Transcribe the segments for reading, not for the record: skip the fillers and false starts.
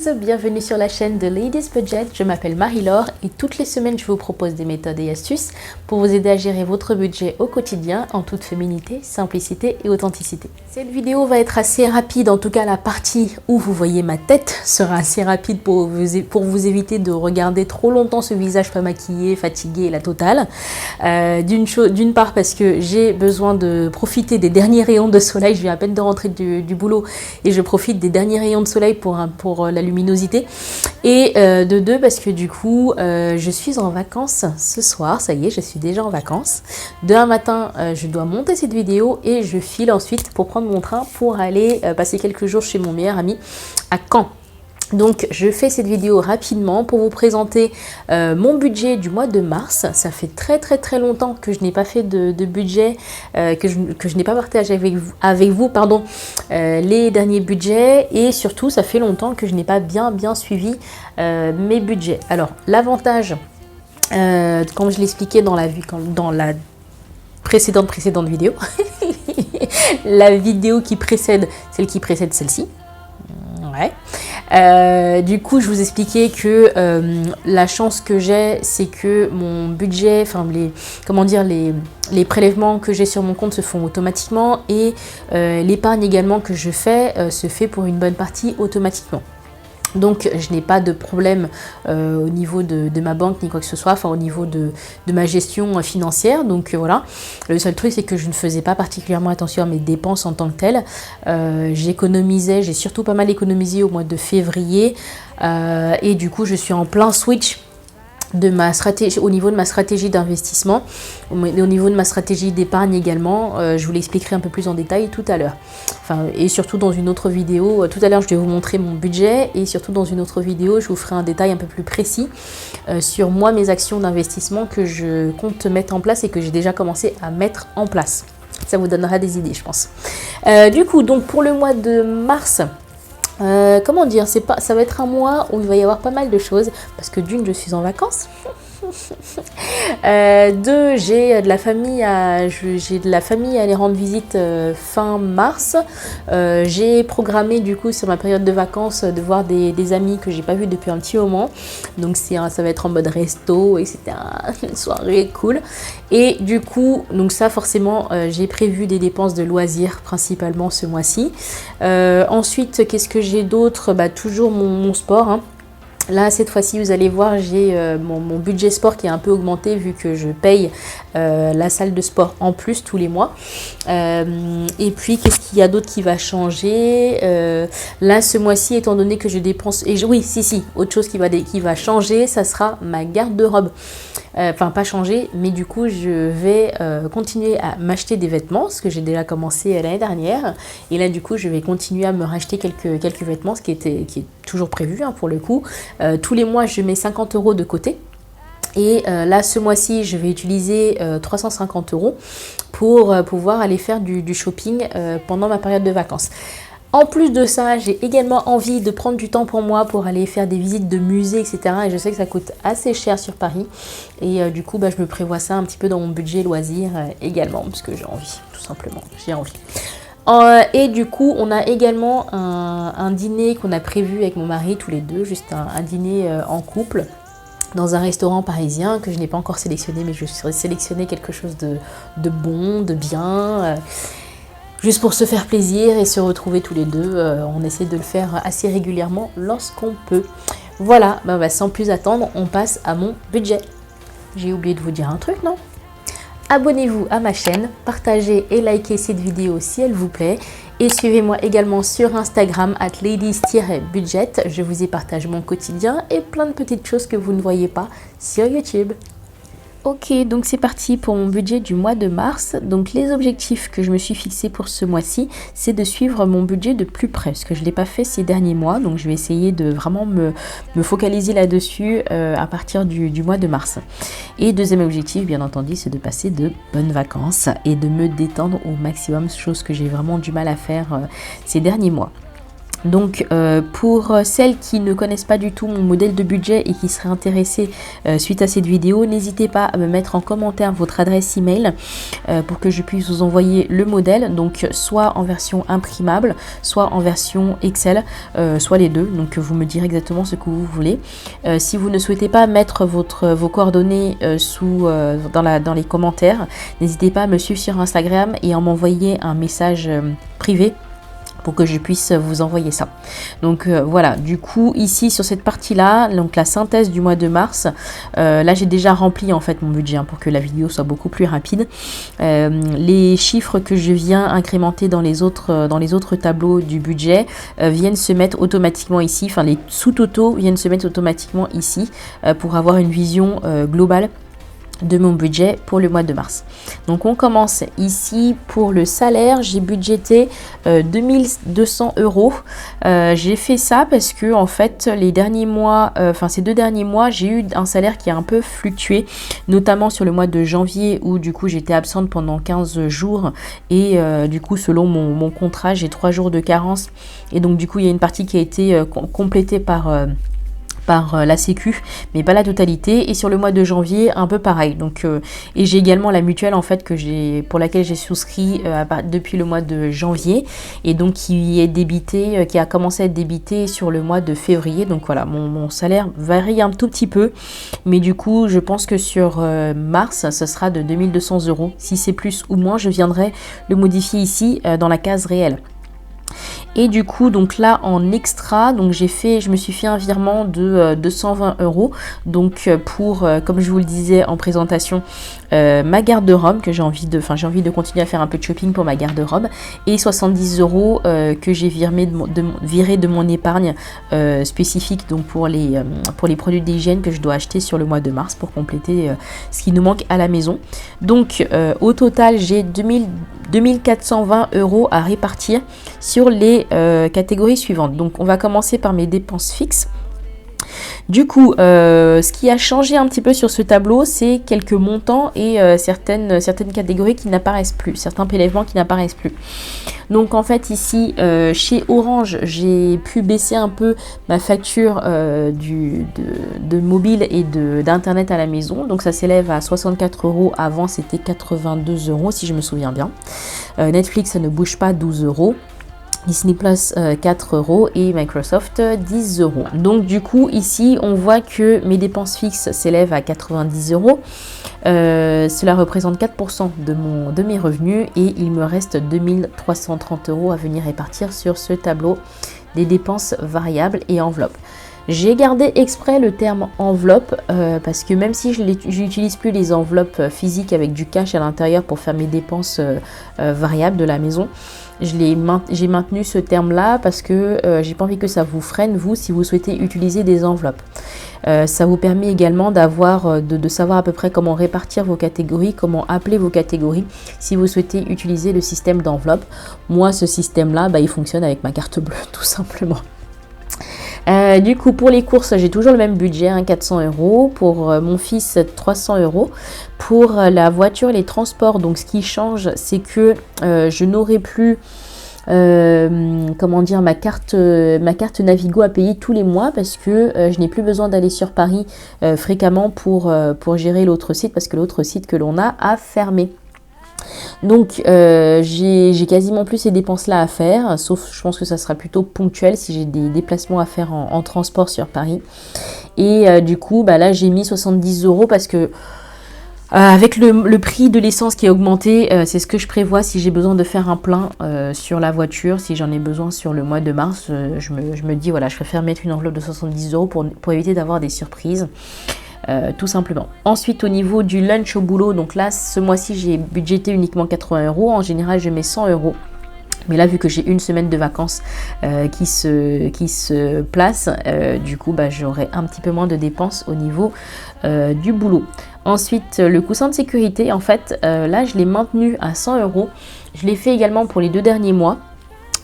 Hello's, bienvenue sur la chaîne de Ladies Budget, je m'appelle Marie-Laure et toutes les semaines je vous propose des méthodes et astuces pour vous aider à gérer votre budget au quotidien en toute féminité, simplicité et authenticité. Cette vidéo va être assez rapide, en tout cas la partie où vous voyez ma tête sera assez rapide pour vous éviter de regarder trop longtemps ce visage pas maquillé, fatigué, la totale. D'une part parce que j'ai besoin de profiter des derniers rayons de soleil, je viens à peine de rentrer du boulot et je profite des derniers rayons de soleil pour la luminosité, et de deux parce que du coup je suis en vacances ce soir, ça y est, je suis déjà en vacances. Demain matin je dois monter cette vidéo et je file ensuite pour prendre mon train pour aller passer quelques jours chez mon meilleur ami à Caen. Donc je fais cette vidéo rapidement pour vous présenter mon budget du mois de mars. Ça fait très longtemps que je n'ai pas fait de budget, que je n'ai pas partagé avec vous les derniers budgets, et surtout ça fait longtemps que je n'ai pas bien suivi mes budgets. Alors l'avantage, comme je l'expliquais dans la précédente vidéo, la vidéo qui précède celle qui précède celle-ci. Ouais. Du coup, je vous expliquais que la chance que j'ai, c'est que mon budget, enfin les prélèvements que j'ai sur mon compte se font automatiquement, et l'épargne également que je fais se fait pour une bonne partie automatiquement. Donc je n'ai pas de problème au niveau de ma banque ni quoi que ce soit, enfin au niveau de ma gestion financière. Donc voilà, le seul truc c'est que je ne faisais pas particulièrement attention à mes dépenses en tant que telles. J'ai surtout pas mal économisé au mois de février, et du coup je suis en plein switch de ma stratégie, au niveau de ma stratégie d'investissement, au niveau de ma stratégie d'épargne également. Je vous l'expliquerai un peu plus en détail tout à l'heure. Enfin, et surtout dans une autre vidéo, tout à l'heure je vais vous montrer mon budget, et surtout dans une autre vidéo je vous ferai un détail un peu plus précis sur moi, mes actions d'investissement que je compte mettre en place et que j'ai déjà commencé à mettre en place. Ça vous donnera des idées, je pense. Du coup, donc pour le mois de mars, comment dire, ça va être un mois où il va y avoir pas mal de choses, parce que d'une, je suis en vacances. Deux, j'ai de la famille à aller rendre visite fin mars. J'ai programmé du coup sur ma période de vacances de voir des amis que j'ai pas vus depuis un petit moment. Donc ça va être en mode resto, etc. Une soirée cool. Et du coup, donc ça forcément, j'ai prévu des dépenses de loisirs principalement ce mois-ci. Ensuite, qu'est-ce que j'ai d'autre? Toujours mon sport, hein. Là, cette fois-ci, vous allez voir, j'ai mon budget sport qui est un peu augmenté vu que je paye la salle de sport en plus tous les mois. Et puis, qu'est-ce qu'il y a d'autre qui va changer? Là, ce mois-ci, étant donné que je dépense... autre chose qui va changer, ça sera ma garde-robe. Enfin, pas changer, mais du coup, je vais continuer à m'acheter des vêtements, ce que j'ai déjà commencé l'année dernière. Et là, du coup, je vais continuer à me racheter quelques vêtements, ce qui est toujours prévu, hein, pour le coup. Tous les mois, je mets 50 € de côté. Et là, ce mois-ci, je vais utiliser 350 € pour pouvoir aller faire du shopping pendant ma période de vacances. En plus de ça, j'ai également envie de prendre du temps pour moi pour aller faire des visites de musées, etc. Et je sais que ça coûte assez cher sur Paris. Et du coup, je me prévois ça un petit peu dans mon budget loisir également, parce que j'ai envie, tout simplement. J'ai envie. Et du coup, on a également un dîner qu'on a prévu avec mon mari, tous les deux, juste un dîner en couple, dans un restaurant parisien que je n'ai pas encore sélectionné, mais je vais sélectionner quelque chose de bon, de bien, juste pour se faire plaisir et se retrouver tous les deux. On essaie de le faire assez régulièrement lorsqu'on peut. Voilà, sans plus attendre, on passe à mon budget. J'ai oublié de vous dire un truc, non ? Abonnez-vous à ma chaîne, partagez et likez cette vidéo si elle vous plaît, et suivez-moi également sur Instagram @ladies-budget. Je vous y partage mon quotidien et plein de petites choses que vous ne voyez pas sur YouTube. Ok, donc c'est parti pour mon budget du mois de mars. Donc les objectifs que je me suis fixés pour ce mois-ci, c'est de suivre mon budget de plus près, parce que je ne l'ai pas fait ces derniers mois. Donc je vais essayer de vraiment me focaliser là-dessus à partir du mois de mars. Et deuxième objectif, bien entendu, c'est de passer de bonnes vacances et de me détendre au maximum, chose que j'ai vraiment du mal à faire ces derniers mois. Donc pour celles qui ne connaissent pas du tout mon modèle de budget et qui seraient intéressées suite à cette vidéo, n'hésitez pas à me mettre en commentaire votre adresse email pour que je puisse vous envoyer le modèle, donc soit en version imprimable, soit en version Excel, soit les deux, donc vous me direz exactement ce que vous voulez. Si vous ne souhaitez pas mettre vos coordonnées dans les commentaires, n'hésitez pas à me suivre sur Instagram et à m'envoyer un message privé pour que je puisse vous envoyer ça. Donc voilà, du coup ici sur cette partie là, donc la synthèse du mois de mars, là j'ai déjà rempli en fait mon budget pour que la vidéo soit beaucoup plus rapide. Les chiffres que je viens incrémenter dans les autres tableaux du budget viennent se mettre automatiquement ici, enfin les sous-totaux viennent se mettre automatiquement ici pour avoir une vision globale de mon budget pour le mois de mars. Donc on commence ici pour le salaire. J'ai budgété 2200 euros. J'ai fait ça parce que en fait les derniers mois, ces 2 derniers mois, j'ai eu un salaire qui a un peu fluctué, notamment sur le mois de janvier où du coup j'étais absente pendant 15 jours et du coup selon mon contrat j'ai 3 jours de carence et donc du coup il y a une partie qui a été complétée par la sécu, mais pas la totalité. Et sur le mois de janvier, un peu pareil. Donc, et j'ai également la mutuelle en fait pour laquelle j'ai souscrit depuis le mois de janvier et donc qui a commencé à être débité sur le mois de février. Donc voilà, mon salaire varie un tout petit peu, mais du coup, je pense que sur mars, ce sera de 2200 euros. Si c'est plus ou moins, je viendrai le modifier ici dans la case réelle. Et du coup, donc là en extra, donc je me suis fait un virement de 220 euros. Donc pour, comme je vous le disais en présentation, ma garde-robe que j'ai envie de continuer à faire un peu de shopping pour ma garde-robe et 70 euros que j'ai viré de mon épargne spécifique donc pour les produits d'hygiène que je dois acheter sur le mois de mars pour compléter ce qui nous manque à la maison. Donc au total, j'ai 2420 euros à répartir sur les catégories suivantes. Donc on va commencer par mes dépenses fixes. Du coup, ce qui a changé un petit peu sur ce tableau, c'est quelques montants et certaines catégories qui n'apparaissent plus, certains prélèvements qui n'apparaissent plus. Donc en fait ici, chez Orange, j'ai pu baisser un peu ma facture de mobile et d'internet à la maison. Donc ça s'élève à 64 euros. Avant c'était 82 euros si je me souviens bien. Netflix ça ne bouge pas, 12 euros. Disney Plus 4 euros et Microsoft 10 euros. Donc du coup ici on voit que mes dépenses fixes s'élèvent à 90 euros. Cela représente 4% de mes revenus et il me reste 2330 euros à venir répartir sur ce tableau des dépenses variables et enveloppes. J'ai gardé exprès le terme enveloppe parce que même si je n'utilise plus les enveloppes physiques avec du cash à l'intérieur pour faire mes dépenses variables de la maison, j'ai maintenu ce terme là parce que j'ai pas envie que ça vous freine vous si vous souhaitez utiliser des enveloppes. Ça vous permet également de savoir à peu près comment répartir vos catégories, comment appeler vos catégories si vous souhaitez utiliser le système d'enveloppe. Moi ce système là il fonctionne avec ma carte bleue tout simplement. Du coup pour les courses j'ai toujours le même budget, 400 euros, pour mon fils 300 euros, pour la voiture et les transports. Donc ce qui change c'est que je n'aurai plus ma carte Navigo à payer tous les mois parce que je n'ai plus besoin d'aller sur Paris fréquemment pour gérer l'autre site parce que l'autre site que l'on a fermé. Donc j'ai quasiment plus ces dépenses là à faire, sauf je pense que ça sera plutôt ponctuel si j'ai des déplacements à faire en transport sur Paris. Et du coup là j'ai mis 70 euros parce que avec le prix de l'essence qui a augmenté, c'est ce que je prévois si j'ai besoin de faire un plein sur la voiture, si j'en ai besoin sur le mois de mars, je me dis voilà, je préfère mettre une enveloppe de 70 euros pour éviter d'avoir des surprises. Tout simplement. Ensuite au niveau du lunch au boulot, donc là ce mois-ci j'ai budgété uniquement 80 euros. En général je mets 100 euros. Mais là vu que j'ai une semaine de vacances qui se place, du coup j'aurai un petit peu moins de dépenses au niveau du boulot. Ensuite le coussin de sécurité, en fait là je l'ai maintenu à 100 euros. Je l'ai fait également pour les 2 derniers mois.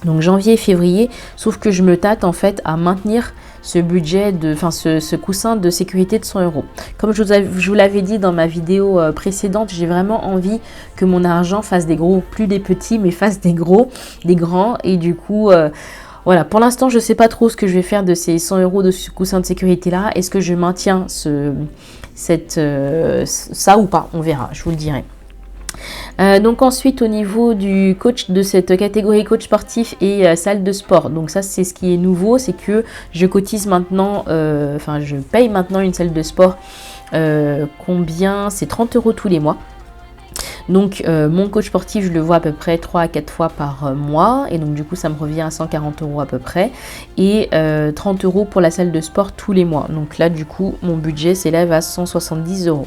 Donc janvier et février, sauf que je me tâte en fait à maintenir ce budget, ce coussin de sécurité de 100 euros. Comme je vous l'avais dit dans ma vidéo précédente, j'ai vraiment envie que mon argent fasse des gros, plus des petits, mais fasse des gros, des grands. Et du coup, Voilà, pour l'instant, je ne sais pas trop ce que je vais faire de ces 100 euros de coussin de sécurité là. Est-ce que je maintiens ça ou pas? On verra, je vous le dirai. Donc ensuite, au niveau du coach de cette catégorie coach sportif et salle de sport, donc ça c'est ce qui est nouveau, c'est que je cotise maintenant, je paye maintenant une salle de sport. Combien? C'est 30 euros tous les mois. Donc mon coach sportif, je le vois à peu près 3 à 4 fois par mois, et donc du coup ça me revient à 140 euros à peu près, et 30 euros pour la salle de sport tous les mois. Donc là du coup mon budget s'élève à 170 euros.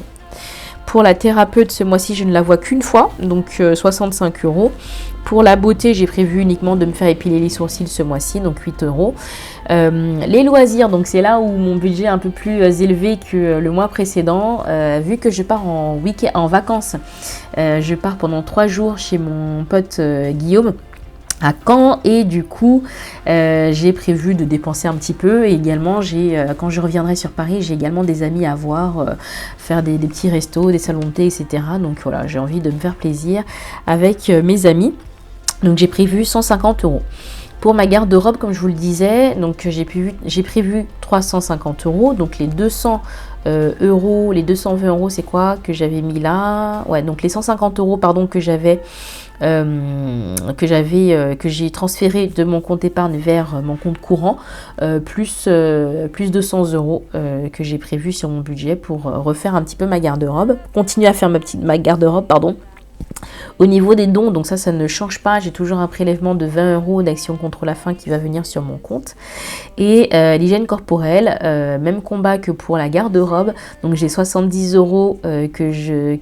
Pour la thérapeute, ce mois-ci, je ne la vois qu'une fois, donc 65 euros. Pour la beauté, j'ai prévu uniquement de me faire épiler les sourcils ce mois-ci, donc 8 euros. Les loisirs, donc c'est là où mon budget est un peu plus élevé que le mois précédent. Vu que je pars en vacances, je pars pendant 3 jours chez mon pote Guillaume à Caen, et du coup j'ai prévu de dépenser un petit peu, et également quand je reviendrai sur Paris, j'ai également des amis à voir, faire des petits restos, des salons de thé, etc. Donc voilà, j'ai envie de me faire plaisir avec mes amis, donc j'ai prévu 150 euros. Pour ma garde-robe, comme je vous le disais, donc j'ai prévu 350 euros, donc les 200 euros, les 220 euros, c'est quoi que j'avais mis là? Ouais, donc les 150 euros, pardon, que j'ai transféré de mon compte épargne vers mon compte courant, plus 200 euros que j'ai prévu sur mon budget pour refaire un petit peu ma garde-robe, continuer à faire ma garde-robe, pardon. Au niveau des dons, donc ça ne change pas, j'ai toujours un prélèvement de 20 euros d'Action contre la faim qui va venir sur mon compte. Et l'hygiène corporelle, même combat que pour la garde-robe, donc j'ai 70 euros que j'ai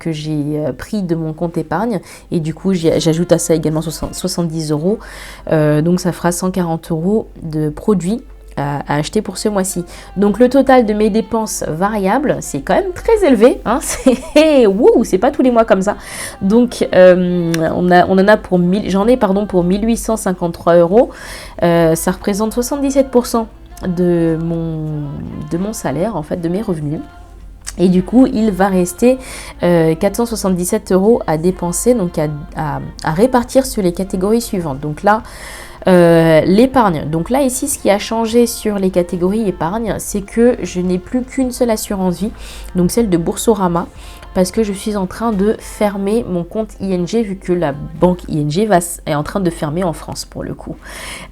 pris de mon compte épargne, et du coup j'ajoute à ça également 70 euros, donc ça fera 140 euros de produits à acheter pour ce mois-ci. Donc le total de mes dépenses variables, c'est quand même très élevé, hein, c'est pas tous les mois comme ça. Donc j'en ai pour 1853 euros. Ça représente 77% de mon salaire, en fait, de mes revenus. Et du coup, il va rester 477 euros à dépenser, donc à répartir sur les catégories suivantes. Donc là, l'épargne. Donc là, ici, ce qui a changé sur les catégories épargne, c'est que je n'ai plus qu'une seule assurance vie, donc celle de Boursorama, parce que je suis en train de fermer mon compte ING, vu que la banque ING est en train de fermer en France pour le coup.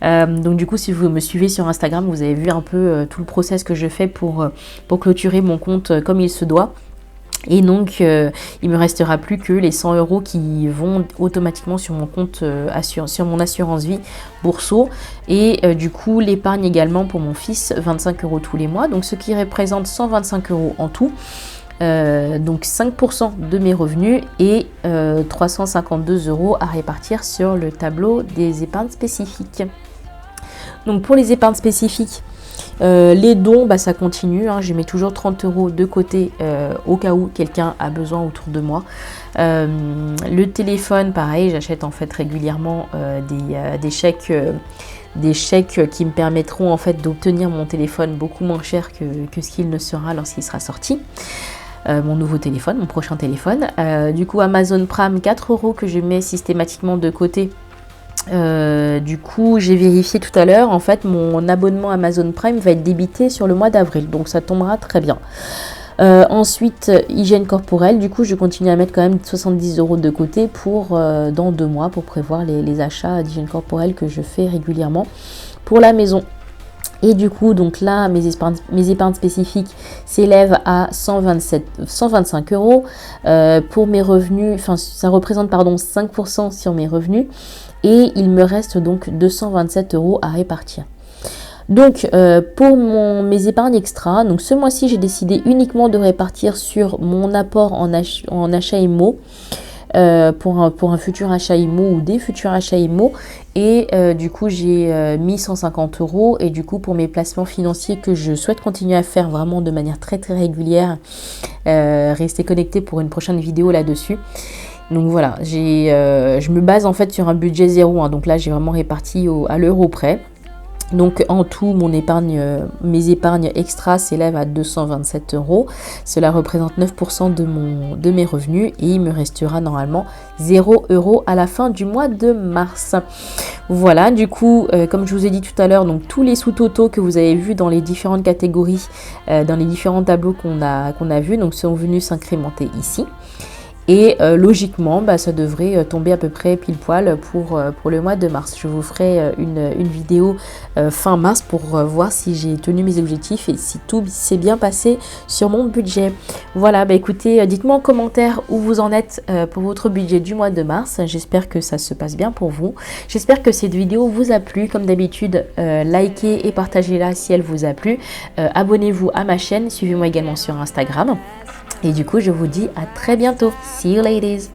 Donc du coup, si vous me suivez sur Instagram, vous avez vu un peu tout le process que je fais pour clôturer mon compte comme il se doit. Et donc, il me restera plus que les 100 euros qui vont automatiquement sur mon compte, sur mon assurance vie Bourso. Et du coup, l'épargne également pour mon fils, 25 euros tous les mois. Donc, ce qui représente 125 euros en tout. Donc 5% de mes revenus, et 352 euros à répartir sur le tableau des épargnes spécifiques. Donc, pour les épargnes spécifiques, les dons, ça continue, hein, je mets toujours 30 euros de côté au cas où quelqu'un a besoin autour de moi. Le téléphone, pareil, j'achète en fait régulièrement des chèques qui me permettront en fait d'obtenir mon téléphone beaucoup moins cher que ce qu'il ne sera lorsqu'il sera sorti. Mon nouveau téléphone, mon prochain téléphone. Du coup, Amazon Prime, 4 euros que je mets systématiquement de côté. Du coup, j'ai vérifié tout à l'heure, en fait mon abonnement Amazon Prime va être débité sur le mois d'avril, donc ça tombera très bien. Ensuite, hygiène corporelle, du coup je continue à mettre quand même 70 euros de côté pour dans 2 mois, pour prévoir les achats d'hygiène corporelle que je fais régulièrement pour la maison. Et du coup, donc là, mes épargnes spécifiques s'élèvent à 125 euros. Pour mes revenus, ça représente 5% sur mes revenus. Et il me reste donc 227 euros à répartir. Donc pour mes épargnes extra, donc ce mois-ci j'ai décidé uniquement de répartir sur mon apport en achat IMO, pour un futur achat IMO ou des futurs achats IMO, et du coup j'ai mis 150 euros, et du coup pour mes placements financiers que je souhaite continuer à faire vraiment de manière très très régulière, restez connectés pour une prochaine vidéo là-dessus. Donc voilà, je me base en fait sur un budget zéro, hein. Donc là j'ai vraiment réparti à l'euro près. Donc en tout, mes épargnes extra s'élèvent à 227 euros. Cela représente 9% de mes revenus et il me restera normalement 0 euros à la fin du mois de mars. Voilà, du coup, comme je vous ai dit tout à l'heure, donc tous les sous-totaux que vous avez vus dans les différentes catégories, dans les différents tableaux qu'on a vus, donc sont venus s'incrémenter ici. Et logiquement, ça devrait tomber à peu près pile poil pour le mois de mars. Je vous ferai une vidéo fin mars pour voir si j'ai tenu mes objectifs et si tout s'est bien passé sur mon budget. Voilà, écoutez, dites-moi en commentaire où vous en êtes pour votre budget du mois de mars. J'espère que ça se passe bien pour vous. J'espère que cette vidéo vous a plu. Comme d'habitude, likez et partagez-la si elle vous a plu. Abonnez-vous à ma chaîne. Suivez-moi également sur Instagram. Et du coup, je vous dis à très bientôt. See you ladies!